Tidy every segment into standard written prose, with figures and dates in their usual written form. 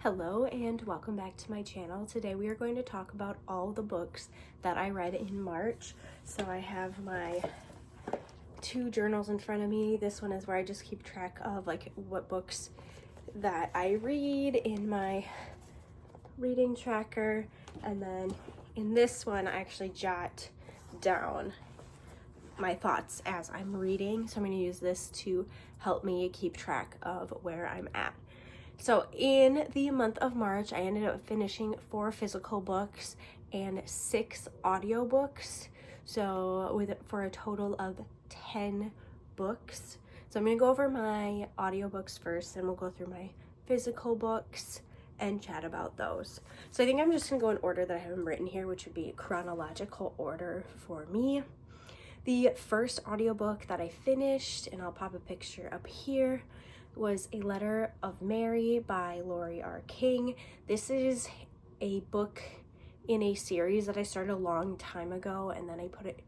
Hello and welcome back to my channel. Today we are going to talk about all the books that I read in March. So I have my two journals in front of me. This one is where I just keep track of what books that I read in my reading tracker, and then in this one I actually jot down my thoughts as I'm reading. So I'm going to use this to help me keep track of where I'm at. So in the month of March, I ended up finishing 4 physical books and 6 audiobooks. So for a total of 10 books. So I'm going to go over my audiobooks first, and we'll go through my physical books and chat about those. So I think I'm just going to go in order that I have them written here, which would be chronological order for me. The first audiobook that I finished, and I'll pop a picture up here, was A Letter of Mary by Lori R. King. This is a book in a series that I started a long time ago, and then I put it,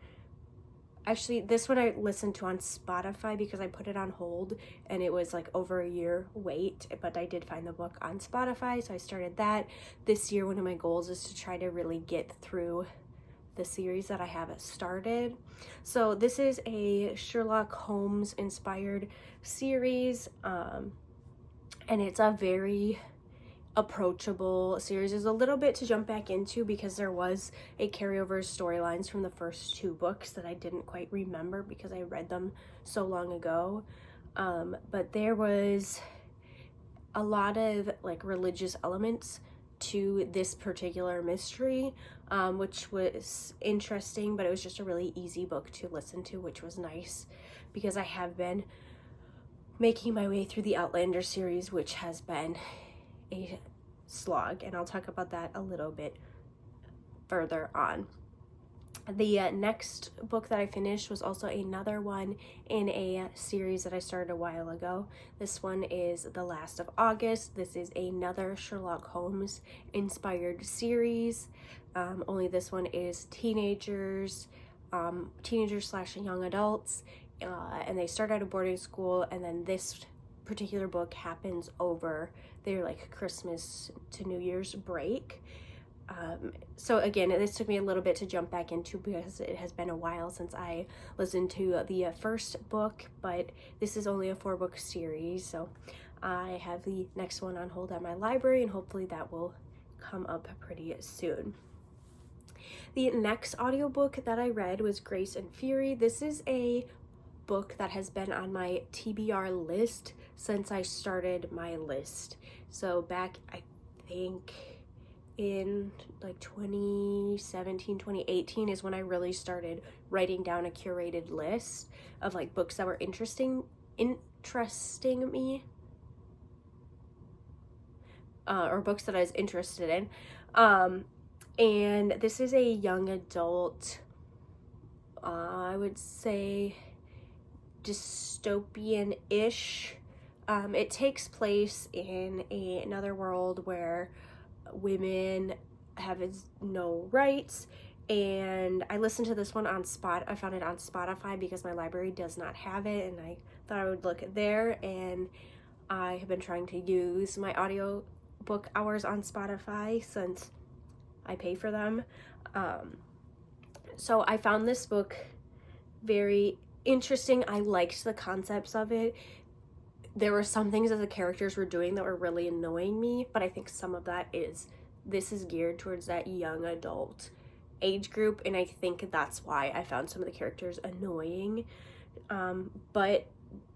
actually this one I listened to on Spotify because I put it on hold and it was like over a year wait, but I did find the book on Spotify, so I started that. This year one of my goals is to try to really get through the series that I have started. So this is a Sherlock Holmes inspired series, and it's a very approachable series. There's a little bit to jump back into because there was a carryover storylines from the first 2 books that I didn't quite remember because I read them so long ago, but there was a lot of religious elements to this particular mystery, which was interesting, but it was just a really easy book to listen to, which was nice because I have been making my way through the Outlander series, which has been a slog, and I'll talk about that a little bit further on. The next book that I finished was also another one in a series that I started a while ago. This one is The Last of August. This is another Sherlock Holmes inspired series. Only this one is teenagers slash young adults, and they start out of boarding school, and then this particular book happens over their Christmas to New Year's break. So again, this took me a little bit to jump back into because it has been a while since I listened to the first book, but this is only a 4-book series, so I have the next one on hold at my library, and hopefully that will come up pretty soon. The next audiobook that I read was Grace and Fury. This is a book that has been on my TBR list since I started my list. So back, I think in 2017, 2018 is when I really started writing down a curated list of books that were interesting me, or books that I was interested in. And this is a young adult, I would say dystopian-ish. It takes place in another world where women have no rights, and I listened to this one on I found it on Spotify because my library does not have it, and I thought I would look there, and I have been trying to use my audio book hours on Spotify since I pay for them. So I found this book very interesting. I liked the concepts of it. There were some things that the characters were doing that were really annoying me, but I think some of that this is geared towards that young adult age group, and I think that's why I found some of the characters annoying. But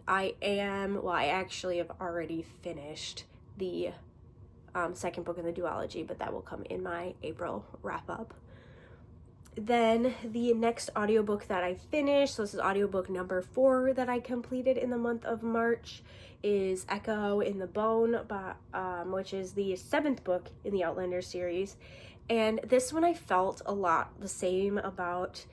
I actually have already finished the second book in the duology, but that will come in my April wrap-up. Then the next audiobook that I finished, so this is audiobook number 4 that I completed in the month of March, is Echo in the Bone, which is the 7th book in the Outlander series. And this one I felt a lot the same about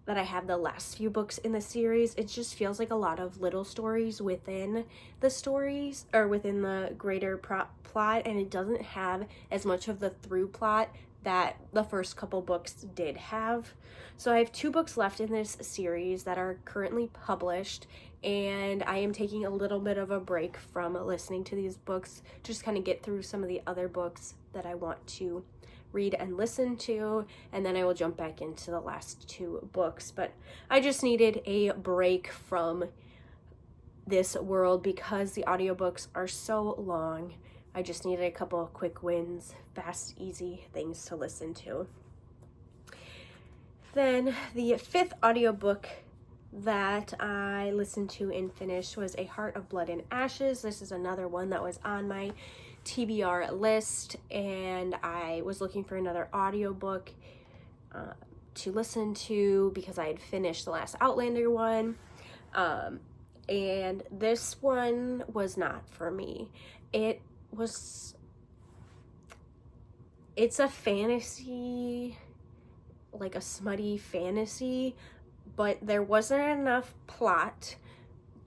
that I have the last few books in the series. It just feels like a lot of little stories within the stories, or within the greater plot, and it doesn't have as much of the through plot that the first couple books did have. So I have 2 books left in this series that are currently published, and I am taking a little bit of a break from listening to these books, just kind of get through some of the other books that I want to read and listen to, and then I will jump back into the last 2 books. But I just needed a break from this world because the audiobooks are so long. I just needed a couple of quick wins, fast, easy things to listen to. Then the 5th audiobook that I listened to and finished was A Heart of Blood and Ashes. This is another one that was on my TBR list, and I was looking for another audiobook to listen to because I had finished the last Outlander one, and this one was not for me. It's a fantasy, like a smutty fantasy, but there wasn't enough plot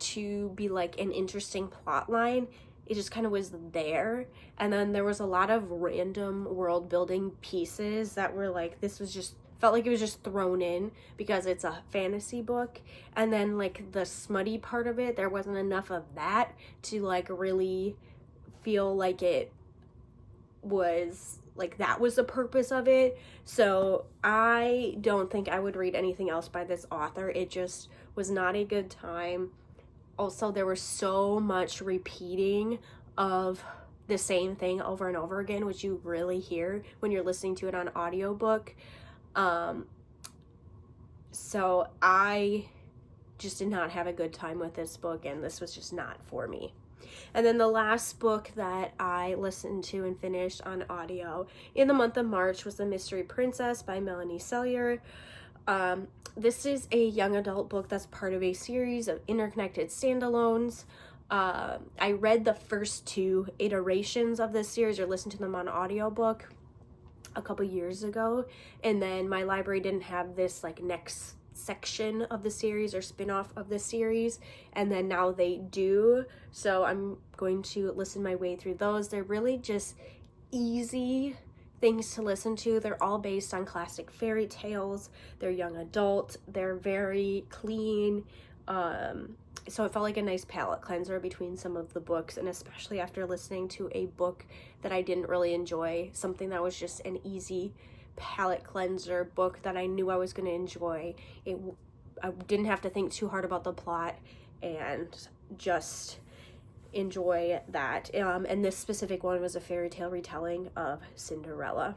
to be like an interesting plot line. It just kind of was there, and then there was a lot of random world building pieces that were like, this was just felt like it was just thrown in because it's a fantasy book. And then like the smutty part of it, there wasn't enough of that to like really feel like it was like that was the purpose of it. So I don't think I would read anything else by this author. It just was not a good time. Also, there was so much repeating of the same thing over and over again, which you really hear when you're listening to it on audiobook. So I just did not have a good time with this book, and this was just not for me. And then the last book that I listened to and finished on audio in the month of March was The Mystery Princess by Melanie Sellier. This is a young adult book that's part of a series of interconnected standalones. I read the first 2 iterations of this series, or listened to them on audiobook a couple years ago, and then my library didn't have this like next section of the series or spin-off of the series, and then now they do, so I'm going to listen my way through those. They're really just easy things to listen to. They're all based on classic fairy tales. They're young adult. They're very clean. So it felt like a nice palate cleanser between some of the books, and especially after listening to a book that I didn't really enjoy, something that was just an easy palate cleanser book that I knew I was going to enjoy. I didn't have to think too hard about the plot and just enjoy that. And this specific one was a fairy tale retelling of Cinderella.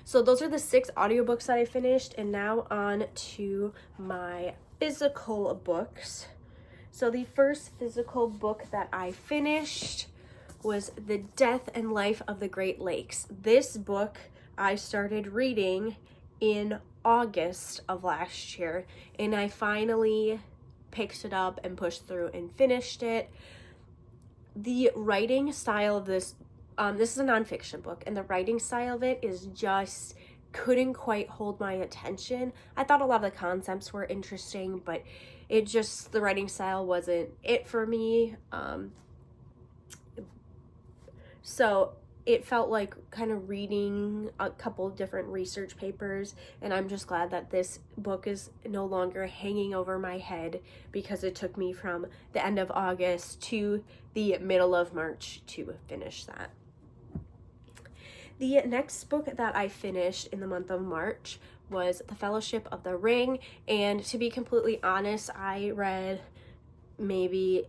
So those are the 6 audiobooks that I finished, and now on to my physical books. So the first physical book that I finished was The Death and Life of the Great Lakes. This book I started reading in August of last year, and I finally picked it up and pushed through and finished it. The writing style of this is a nonfiction book, and the writing style of it is just couldn't quite hold my attention. I thought a lot of the concepts were interesting, but the writing style wasn't it for me. So it felt like kind of reading a couple different research papers, and I'm just glad that this book is no longer hanging over my head, because it took me from the end of August to the middle of March to finish that. The next book that I finished in the month of March was The Fellowship of the Ring, and to be completely honest, I read maybe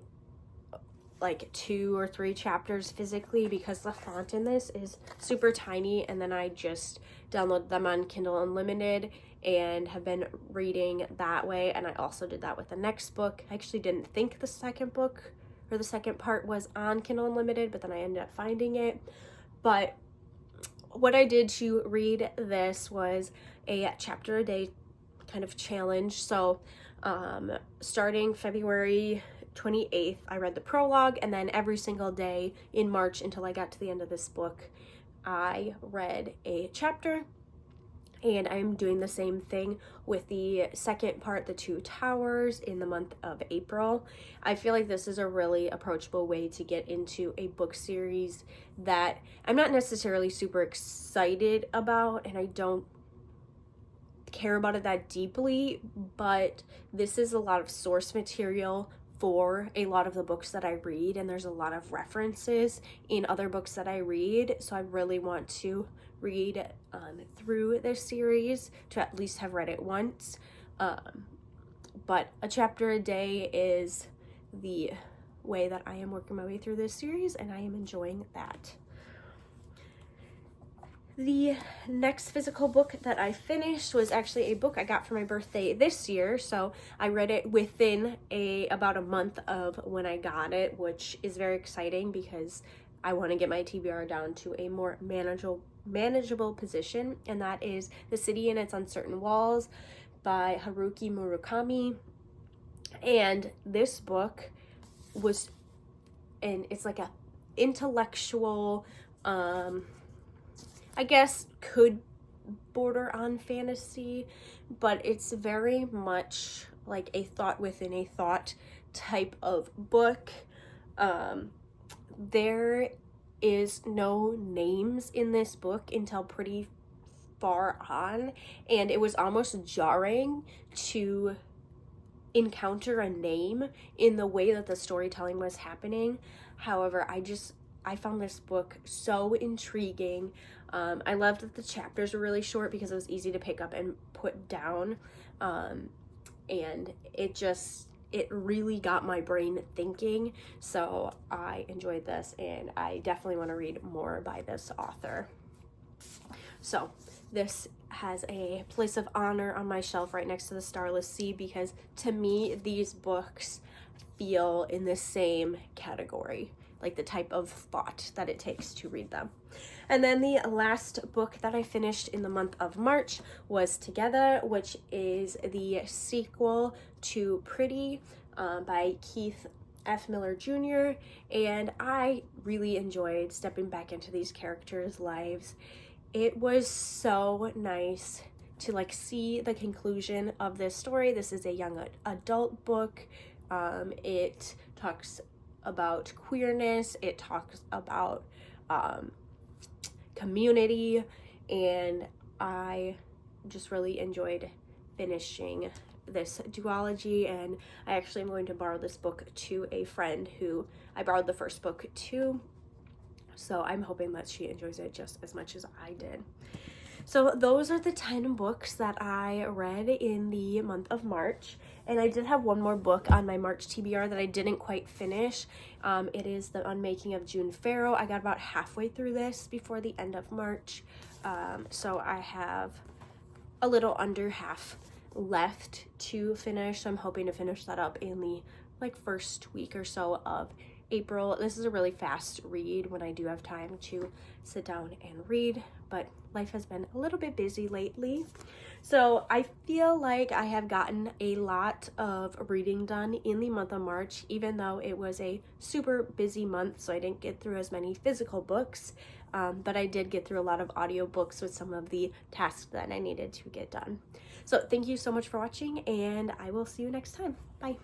like 2 or 3 chapters physically because the font in this is super tiny, and then I just downloaded them on Kindle Unlimited and have been reading that way. And I also did that with the next book. I actually didn't think the second book or the second part was on Kindle Unlimited, but then I ended up finding it. But what I did to read this was a chapter a day kind of challenge. So starting February 28th, I read the prologue, and then every single day in March until I got to the end of this book, I read a chapter. And I'm doing the same thing with the second part, The Two Towers, in the month of April. I feel like this is a really approachable way to get into a book series that I'm not necessarily super excited about, and I don't care about it that deeply, but this is a lot of source material for a lot of the books that I read, and there's a lot of references in other books that I read, so I really want to read through this series to at least have read it once. But a chapter a day is the way that I am working my way through this series, and I am enjoying that. The next physical book that I finished was actually a book I got for my birthday this year, so I read it within about a month of when I got it, which is very exciting because I want to get my TBR down to a more manageable position, and that is The City and Its Uncertain Walls by Haruki Murakami. And this book was, and it's like a intellectual, I guess could border on fantasy, but it's very much like a thought within a thought type of book. There is no names in this book until pretty far on, and it was almost jarring to encounter a name in the way that the storytelling was happening. However, I found this book so intriguing. I loved that the chapters were really short because it was easy to pick up and put down, and it really got my brain thinking, so I enjoyed this, and I definitely want to read more by this author. So this has a place of honor on my shelf right next to the Starless Sea because to me these books feel in the same category, like the type of thought that it takes to read them. And then the last book that I finished in the month of March was Together, which is the sequel to Pretty by Keith F. Miller Jr. And I really enjoyed stepping back into these characters' lives. It was so nice to like see the conclusion of this story. This is a young adult book. It talks about queerness, it talks about community, and I just really enjoyed finishing this duology, and I actually am going to borrow this book to a friend who I borrowed the first book to, so I'm hoping that she enjoys it just as much as I did. So those are the 10 books that I read in the month of March. And I did have one more book on my March TBR that I didn't quite finish. It is The Unmaking of June Farrow. I got about halfway through this before the end of March. So I have a little under half left to finish. So I'm hoping to finish that up in the first week or so of April. This is a really fast read when I do have time to sit down and read, but life has been a little bit busy lately. So I feel like I have gotten a lot of reading done in the month of March, even though it was a super busy month, so I didn't get through as many physical books, but I did get through a lot of audiobooks with some of the tasks that I needed to get done. So thank you so much for watching, and I will see you next time. Bye.